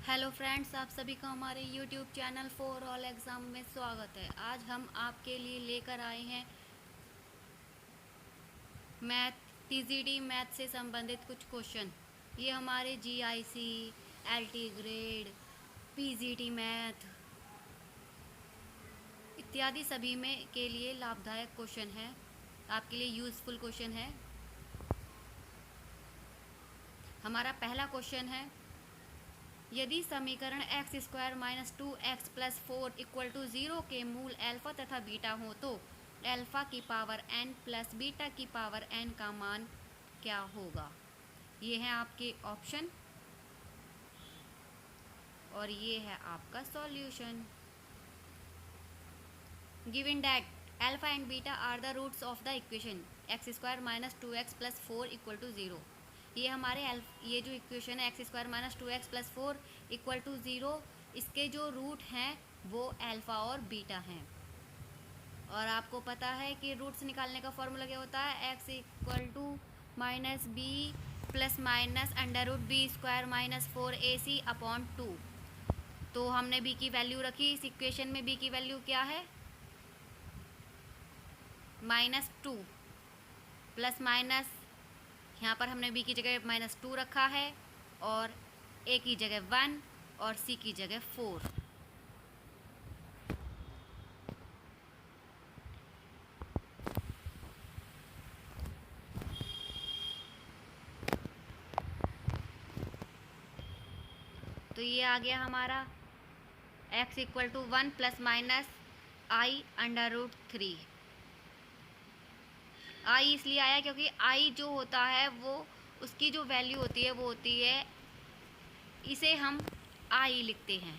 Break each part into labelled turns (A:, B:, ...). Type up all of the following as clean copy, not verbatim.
A: Hello friends, आप सभी का हमारे YouTube channel for all exam में स्वागत है। आज हम आपके लिए लेकर आए हैं मैथ टीजीडी मैथ से संबंधित कुछ क्वेश्चन। ये हमारे GIC, LT grade, PGT math इत्यादि सभी में के लिए लाभदायक क्वेश्चन है, आपके लिए यूज़फुल क्वेश्चन है। हमारा पहला क्वेश्चन है, यदि समीकरण x square minus 2x plus 4 equal to 0 के मूल अल्फ़ा तथा बीटा हो तो अल्फ़ा की पावर n प्लस बीटा की पावर n का मान क्या होगा। ये है आपके ऑप्शन और ये है आपका solution. Given that alpha and beta are the roots of the equation x square minus 2x plus 4 equal to 0। ये जो इक्वेशन है x square minus 2x plus 4 equal to 0, इसके जो रूट हैं वो अल्फ़ा और बीटा हैं। और आपको पता है कि रूट्स निकालने का फॉर्मूला क्या होता है, x equal to minus b plus minus under root b square minus 4ac upon 2। तो हमने बी की वैल्यू रखी इस इक्वेशन में। बी की वैल्यू क्या है, -2 प्लस माइनस, यहाँ पर हमने बी की जगह -2 रखा है और ए की जगह 1 और सी की जगह 4। तो ये आ गया हमारा x equal to 1 plus minus i under root 3। I इसलिए आया क्योंकि आई जो होता है वो उसकी जो वैल्यू होती है वो होती है, इसे हम आई लिखते हैं।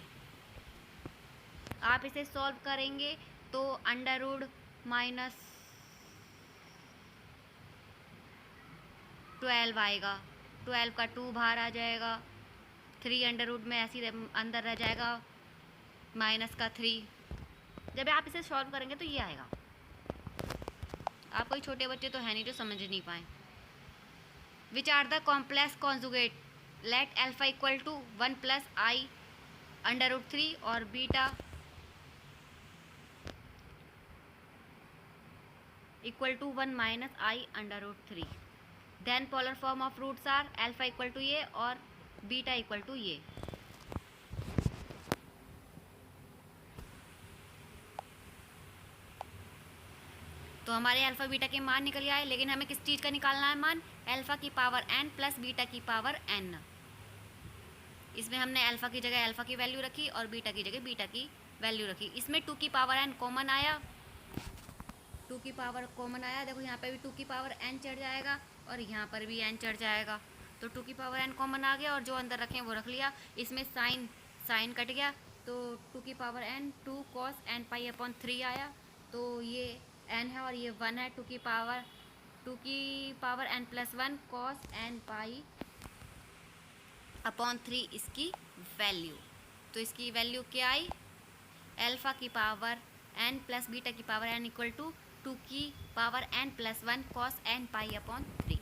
A: आप इसे सॉल्व करेंगे तो अंडर रूट माइनस 12 आएगा, 12 का 2 बाहर आ जाएगा, 3 अंडर रूट में ऐसे ही अंदर रह जाएगा, माइनस का 3। जब आप इसे सॉल्व करेंगे तो ये आएगा। आप कोई छोटे बच्चे तो है नहीं जो समझ नहीं पाए। Which are the complex conjugate let alpha equal to 1 plus i under root 3 और beta equal to 1 minus i under root 3। Then polar form of roots are alpha equal to ये और बीटा इक्वल टू ये। तो हमारे alpha beta के मान निकल आए, लेकिन हमें किस चीज़ का निकालना है मान, अल्फ़ा की पावर n प्लस बीटा की पावर n। इसमें हमने अल्फ़ा की जगह अल्फ़ा की वैल्यू रखी और बीटा की जगह बीटा की वैल्यू रखी। इसमें 2 की पावर n कॉमन आया, 2 की पावर कॉमन आया। देखो यहाँ पे भी 2 की पावर n चढ़ जाएगा और यहाँ पर भी n चढ़ जाएगा। तो 2 की पावर n कॉमन आ गया और जो अंदर रखें वो रख लिया। इसमें साइन कट गया तो 2 की power n 2 cos n pi upon 3 आया। तो ये n है और ये 1 है। 2 की power n plus 1 cos n pi upon 3 इसकी वैल्यू। तो इसकी वैल्यू क्या आई, अल्फ़ा की पावर n प्लस बीटा की पावर n इक्वल टू 2 की power n plus 1 cos n pi upon 3।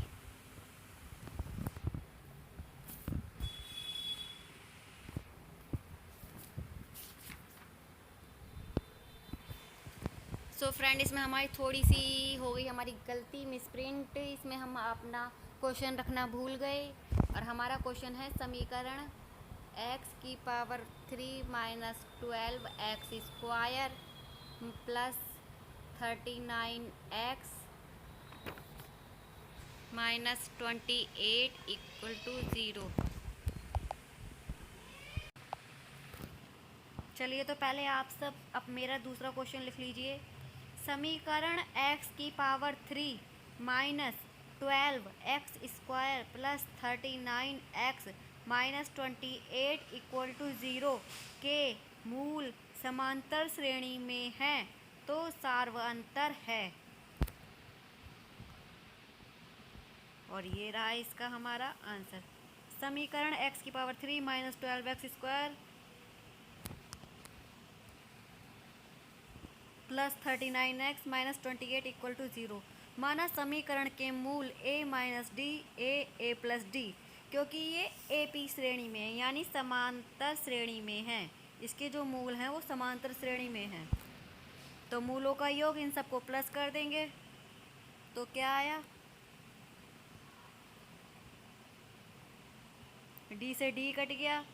A: So friend, इसमें हमारी थोड़ी सी हो गई हमारी गलती, मिसप्रिंट। इसमें हम अपना क्वेश्चन रखना भूल गए और हमारा क्वेश्चन है समीकरण x की power 3 minus 12 x square plus 39x minus 28 equal to 0। चलिए, तो पहले आप सब अब मेरा दूसरा क्वेश्चन लिख लीजिए। समीकरण x की power 3 minus 12 x square plus 39x minus 28 equal to 0 के मूल समांतर श्रेणी में हैं तो सार्वअंतर है। और ये रहा इसका हमारा आंसर। समीकरण x की power 3 minus 12 x square plus 39x minus 28 equal to 0। माना समीकरण के मूल a minus d a plus d क्योंकि ये AP श्रेणी में है, यानी समांतर श्रेणी में है। इसके जो मूल हैं वो समांतर श्रेणी में हैं। तो मूलों का योग इन सबको प्लस कर देंगे तो क्या आया, D से D कट गया,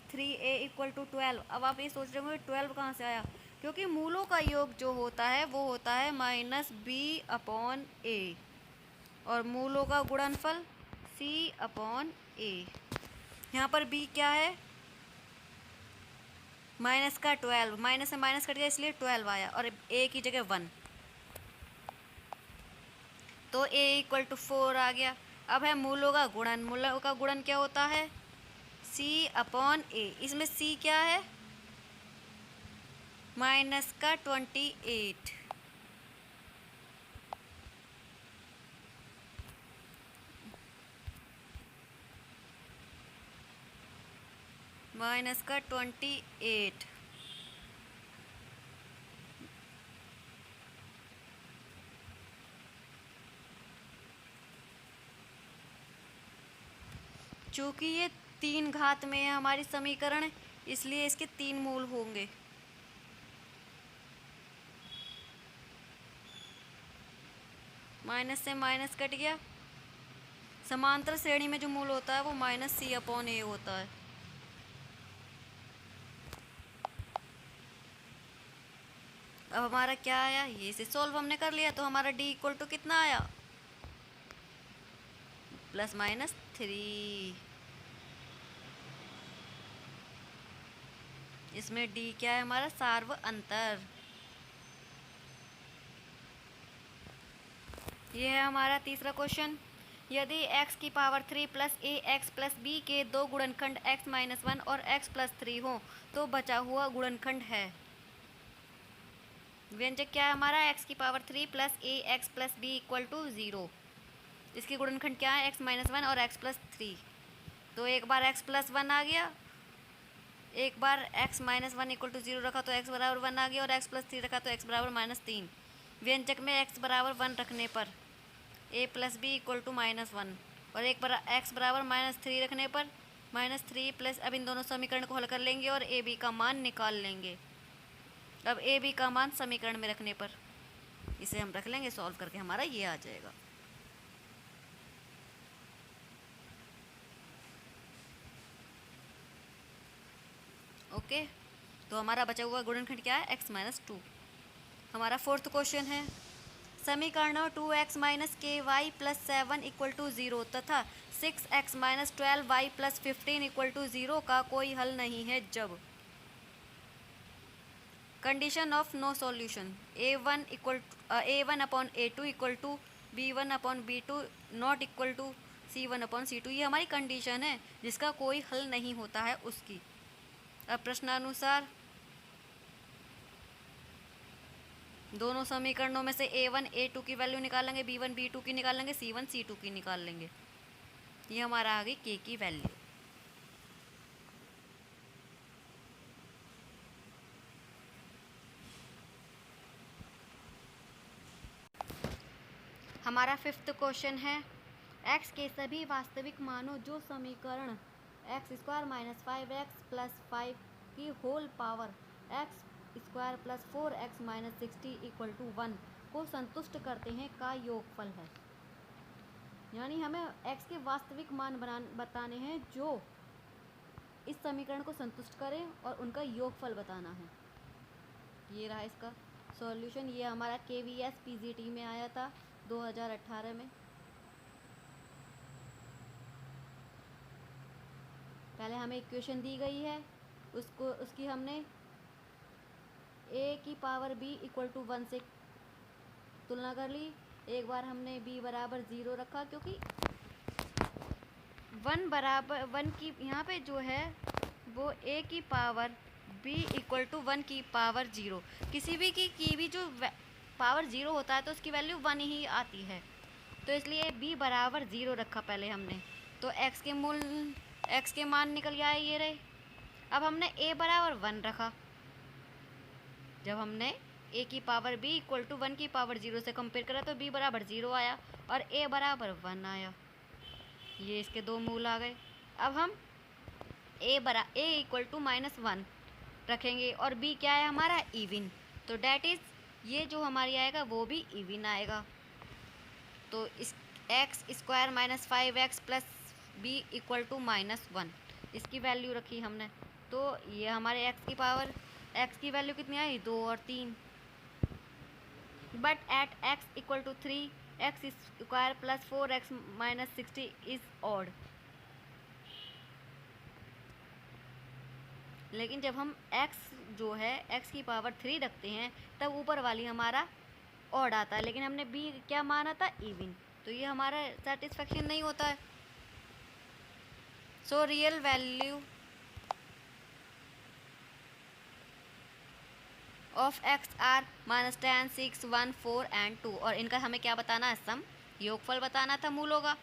A: 3A इक्वल टू 12। अब आप ये सोच रहे होंगे 12 कहाँ से आया, क्योंकि मूलों का योग जो होता है वो होता है -B/A और मूलों का गुणनफल C/A। यहाँ पर B क्या है, माइनस का 12, माइनस से माइनस कट गया इसलिए 12 आया और A की जगह 1, तो A इक्वल टू 4 आ गया। अब है मूलों का गुणन, मूलों का गुणन क्या होता है, C/A। इसमें C क्या है, माइनस का 28, माइनस का 28। चूँकि ये 3 घात में है हमारी समीकरण, इसलिए इसके 3 मूल होंगे। माइनस से माइनस कट गया, समांतर श्रेणी में जो मूल होता है वो -C/A होता है। अब हमारा क्या आया, ये से सॉल्व हमने कर लिया तो हमारा D इक्वल टू कितना आया, +-3। इसमें D क्या है, हमारा सार्व अंतर। ये है हमारा तीसरा क्वेश्चन। यदि x की power 3 plus ax plus b के दो गुणनखंड x-1 और x+3 हो तो बचा हुआ गुणनखंड है। व्यंजक क्या है हमारा, x की power 3 plus ax plus b equal to 0। इसके गुणनखंड क्या है, x-1 और x+3। तो एक बार x+1 आ गया, एक बार x-1 इक्वल टू 0 रखा तो x बराबर 1 आ गया और x+3 रखा तो x बराबर -3। व्यंजक में x बराबर 1 रखने पर a plus b equal to -1 और एक बार x बराबर -3 रखने पर -3 प्लस, अब इन दोनों समीकरण को हल कर लेंगे और a b का मान निकाल लेंगे। अब a b का मान समीकरण में रखने पर इसे हम रख लेंगे, सॉल्व करके हमारा ये आ जाएगा। ओके, तो हमारा बचा हुआ गुणनखंड क्या है, x-2। हमारा फोर्थ क्वेश्चन है, समीकरणों 2x - ky plus 7 equal to 0 तथा 6x - 12y plus 15 equal to 0 का कोई हल नहीं है जब condition of no solution a1/a2 equal to b1/b2 not equal to c1/c2। ये हमारी कंडीशन है जिसका कोई हल नहीं होता है उसकी। अब प्रश्नानुसार दोनों समीकरणों में से a1 a2 की वैल्यू निकालेंगे, b1 b2 की निकालेंगे, c1 c2 की निकाल लेंगे। ये हमारा आ गई k की वैल्यू। हमारा फिफ्थ क्वेश्चन है, x के सभी वास्तविक मानों जो समीकरण x² - 5x + 5 की whole power x² + 4x - 60 equal to 1 को संतुष्ट करते हैं का योगफल है। यानी हमें x के वास्तविक मान बताने हैं जो इस समीकरण को संतुष्ट करें और उनका योगफल बताना है। ये रहा इसका सॉल्यूशन। ये हमारा KVS PGT में आया था 2018 में। पहले हमें इक्वेशन दी गई है, उसकी हमने a की पावर b इक्वल टू 1 से तुलना कर ली। एक बार हमने b बराबर 0 रखा क्योंकि 1 की यहाँ पे जो है वो a की पावर b इक्वल टू 1 की पावर 0। किसी भी की भी जो पावर 0 होता है तो उसकी वैल्यू 1 ही आती है, तो इसलिए b बराबर 0 रखा पहले हमने। तो x के मान निकल आए, ये रहे। अब हमने a बराबर 1 रखा, जब हमने a की पावर b इक्वल टू 1 की पावर 0 से कंपेयर करा तो b बराबर 0 आया और a बराबर 1 आया। ये इसके दो मूल आ गए। अब हम ए इक्वल टू -1 रखेंगे और बी क्या है हमारा, इविन, तो डैट इज़ ये जो हमारी आएगा वो भी इविन आएगा। तो इस x square -5x plus b equal to -1 इसकी वैल्यू रखी हमने। तो ये हमारे एक्स की वैल्यू कितनी आई, 2 और 3। But at x equal to 3 x square plus 4x -60 is odd. लेकिन जब हम x जो है x की पावर 3 रखते हैं तब ऊपर वाली हमारा ऑड आता है, लेकिन हमने b क्या माना था, इविन, तो ये हमारा सेटिस्फेक्शन नहीं होता है। So real value of x are -10, 6, 1, 4 and 2, और इनका हमें क्या बताना है, सम, योगफल बताना था मूलों का,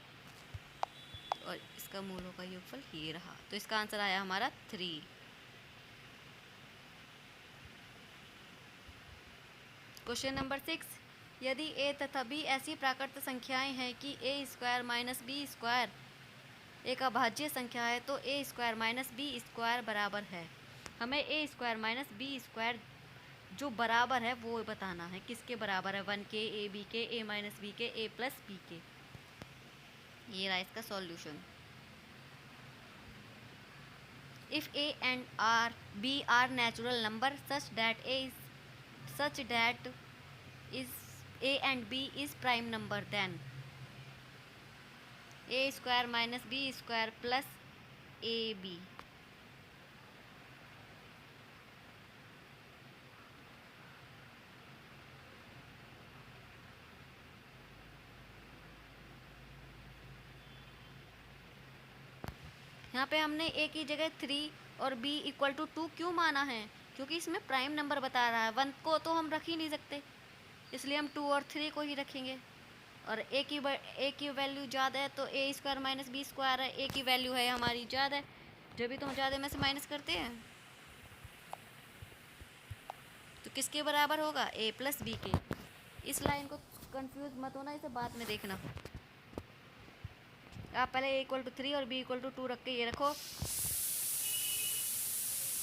A: और इसका मूलों का योगफल ये रहा। तो इसका आंसर आया हमारा 3। क्वेश्चन नंबर 6, यदि a तथा b ऐसी प्राकृत संख्याएं हैं कि a square minus b square एक अभाज्य संख्या है तो a square minus b square बराबर है। हमें a square minus b square जो बराबर है वो बताना है, किसके बराबर है, 1 के, ए बी के, a माइनस बी के, a प्लस बी के। ये रहा इसका solution. If a and b are natural number such that is a and b is prime number, then a square minus b square plus ab। यहाँ पे हमने a की जगह 3 और b इक्वल टू 2 क्यों माना है, क्योंकि इसमें प्राइम नंबर बता रहा है। 1 को तो हम रख ही नहीं सकते, इसलिए हम 2 और 3 को ही रखेंगे। और a की वैल्यू ज़्यादा है तो a square minus b square है, a की वैल्यू है हमारी ज़्यादा है, जब भी तो हम ज़्यादा में से माइनस करते हैं तो किसके बराबर होगा, a प्लस बी के। इस लाइन को कंफ्यूज मत होना, इसे बाद में देखना। आप पहले a इक्वल टू 3 और b इक्वल टू 2 रख के ये रखो,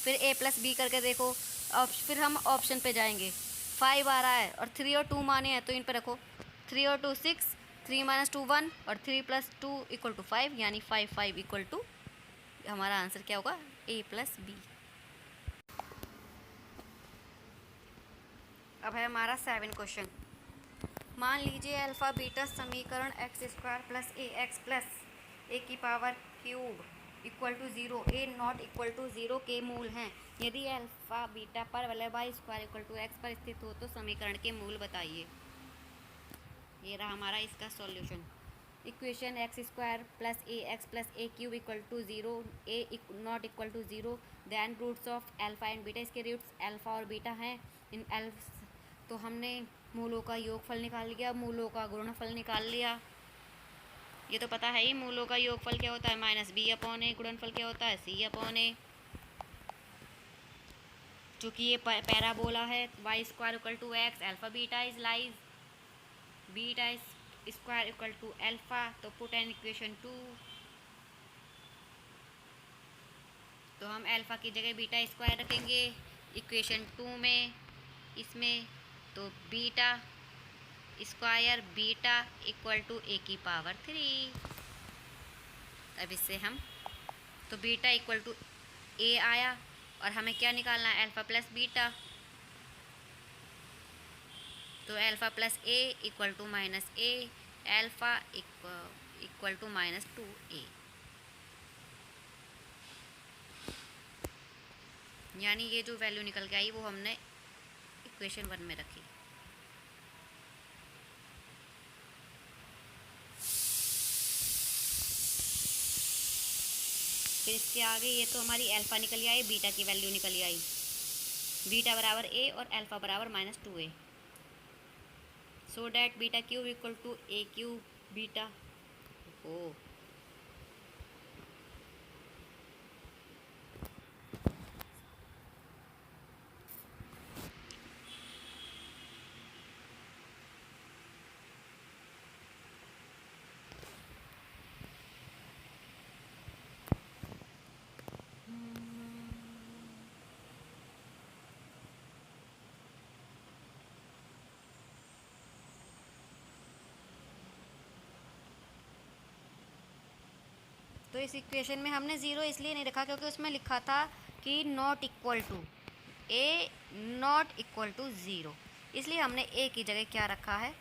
A: फिर a प्लस बी करके देखो, फिर हम ऑप्शन पे जाएंगे। 5 आ रहा है और 3 और 2 माने हैं तो इन पे रखो, 3 और 2 6, 3 माइनस 2 1 और 3 प्लस 2 इक्वल टू 5, यानी 5 इक्वल टू हमारा आंसर क्या होगा, a प्लस बी। अब है हमारा 7 क्वेश्चन। मान लीजिए अल्फ़ा बीटा समीकरण x square plus a x plus a की power cube equal to 0, a not equal to 0 के मूल हैं। यदि अल्फ़ा बीटा पर वाले y square equal to x पर स्थित हो तो समीकरण के मूल बताइए। ये रहा हमारा इसका solution. Equation x square plus a cube equal to 0, a not equal to 0, than roots of alpha and beta, इसके रूट्स अल्फ़ा और बीटा हैं। इन तो हमने मूलों का योगफल निकाल लिया, मूलों का गुणनफल निकाल लिया। ये तो पता है ही, मूलों का योगफल क्या होता है, माइनस बी अपॉन ए, गुणनफल क्या होता है, सी अपॉन ए। चूँकि ये पैराबोला है, y square equal to x, alpha beta is lies, beta square equal to alpha, तो पुट एन इक्वेशन 2। तो हम अल्फ़ा की जगह बीटा स्क्वायर रखेंगे इक्वेशन 2 में, इसमें तो beta square beta equal to A की पावर 3। अब इससे हम तो बीटा इक्वल टू ए आया और हमें क्या निकालना है, अल्फ़ा प्लस बीटा, तो alpha plus a equal to minus a, alpha equal to -2a, यानी ये जो वैल्यू निकल के आई वो हमने इक्वेशन 1 में रखी। फिर इसके आगे ये तो हमारी अल्फ़ा निकल आई, बीटा की वैल्यू निकल आई, बीटा बराबर ए और अल्फ़ा बराबर -2a, so that beta cube equal to A cube beta. ओ तो इस इक्वेशन में हमने ज़ीरो इसलिए नहीं रखा क्योंकि उसमें लिखा था कि not equal to a not equal to zero, इसलिए हमने ए की जगह क्या रखा है,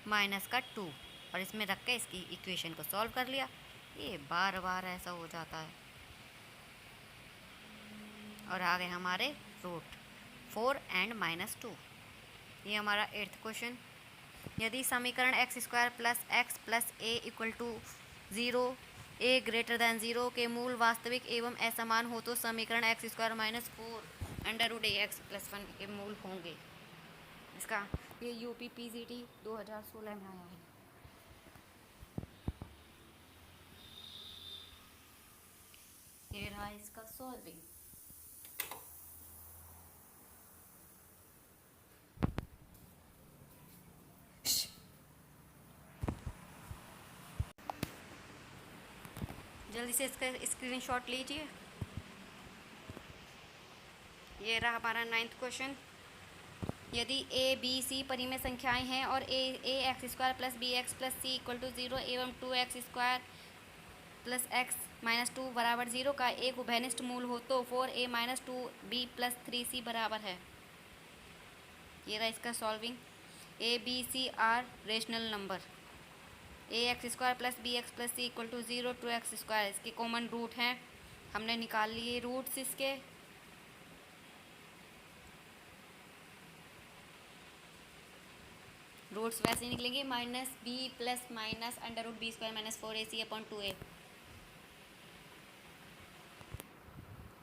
A: -2, और इसमें रख के इसकी इक्वेशन को सॉल्व कर लिया। ये बार बार ऐसा हो जाता है। और आगे हमारे रूट 4 एंड -2। ये हमारा 8th क्वेश्चन। यदि समीकरण x² + x + a = 0, a greater than 0 के मूल वास्तविक एवं असमान हो तो समीकरण x² - 4 √ax + 1 के मूल होंगे। इसका ये यूपी PGT 2016 में आया है। ये रहा इसका सॉल्विंग। जल्दी से इसका स्क्रीनशॉट लीजिए। ये रहा हमारा 9th क्वेश्चन। यदि a b c परिमेय संख्याएं हैं और a x² + bx + c = 0 एवं 2x² + x - 2 = 0 का एक उभयनिष्ठ मूल हो तो 4a - 2b + 3c बराबर है। ये रहा इसका solving. a b c are rational number. ax² + bx + c = 0, 2x² इसके कॉमन रूट हैं, हमने निकाल लिए रूट्स इसके। रूट्स वैसे निकलेंगे -b + -√b² - 4ac/2a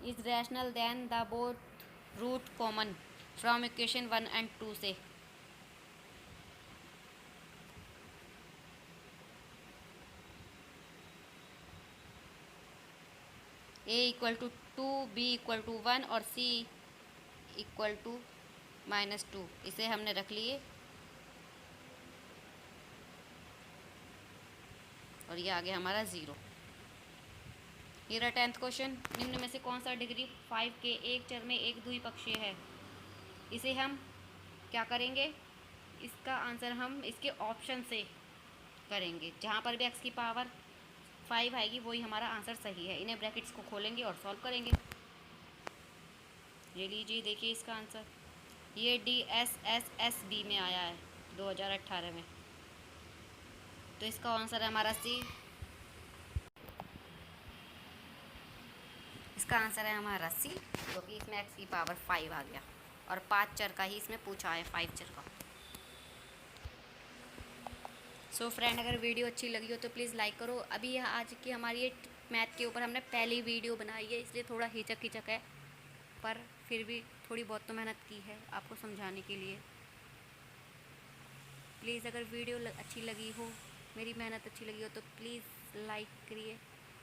A: is rational then the both root common from equation 1 and 2 से। a = 2, b = 1 और c = -2, इसे हमने रख लिए। और ये आगे हमारा 0। ये रहा 10th क्वेश्चन। निम्न में से कौन सा डिग्री 5 के एक चर में एक द्विपक्षीय है। इसे हम क्या करेंगे, इसका आंसर हम इसके ऑप्शन से करेंगे। जहाँ पर भी x की पावर 5 आएगी वही हमारा आंसर सही है। इन्हें ब्रैकेट्स को खोलेंगे और सॉल्व करेंगे। ये लीजिए, देखिए इसका आंसर। ये DSSSB में आया है 2018 में। तो इसका आंसर है हमारा C। इसका आंसर है हमारा C, क्योंकि इसमें x की पावर 5 आ गया और 5 चर का ही इसमें पूछा है, 5 चर का। सो फ्रेंड, अगर वीडियो अच्छी लगी हो तो प्लीज़ लाइक करो। अभी आज की हमारी ये मैथ के ऊपर हमने पहली वीडियो बनाई है, इसलिए थोड़ा हिचक है, पर फिर भी थोड़ी बहुत तो मेहनत की है आपको समझाने के लिए। प्लीज़ अगर वीडियो अच्छी लगी हो, मेरी मेहनत अच्छी लगी हो तो प्लीज़ लाइक करिए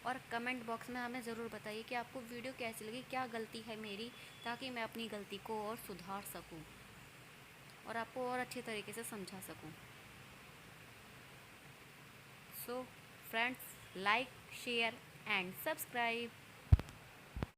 A: और कमेंट बॉक्स में हमें ज़रूर बताइए कि आपको वीडियो कैसी लगी, क्या गलती है मेरी, ताकि मैं अपनी गलती को और सुधार सकूं और आपको और अच्छे तरीके से समझा सकूं। So friends, like, share and subscribe.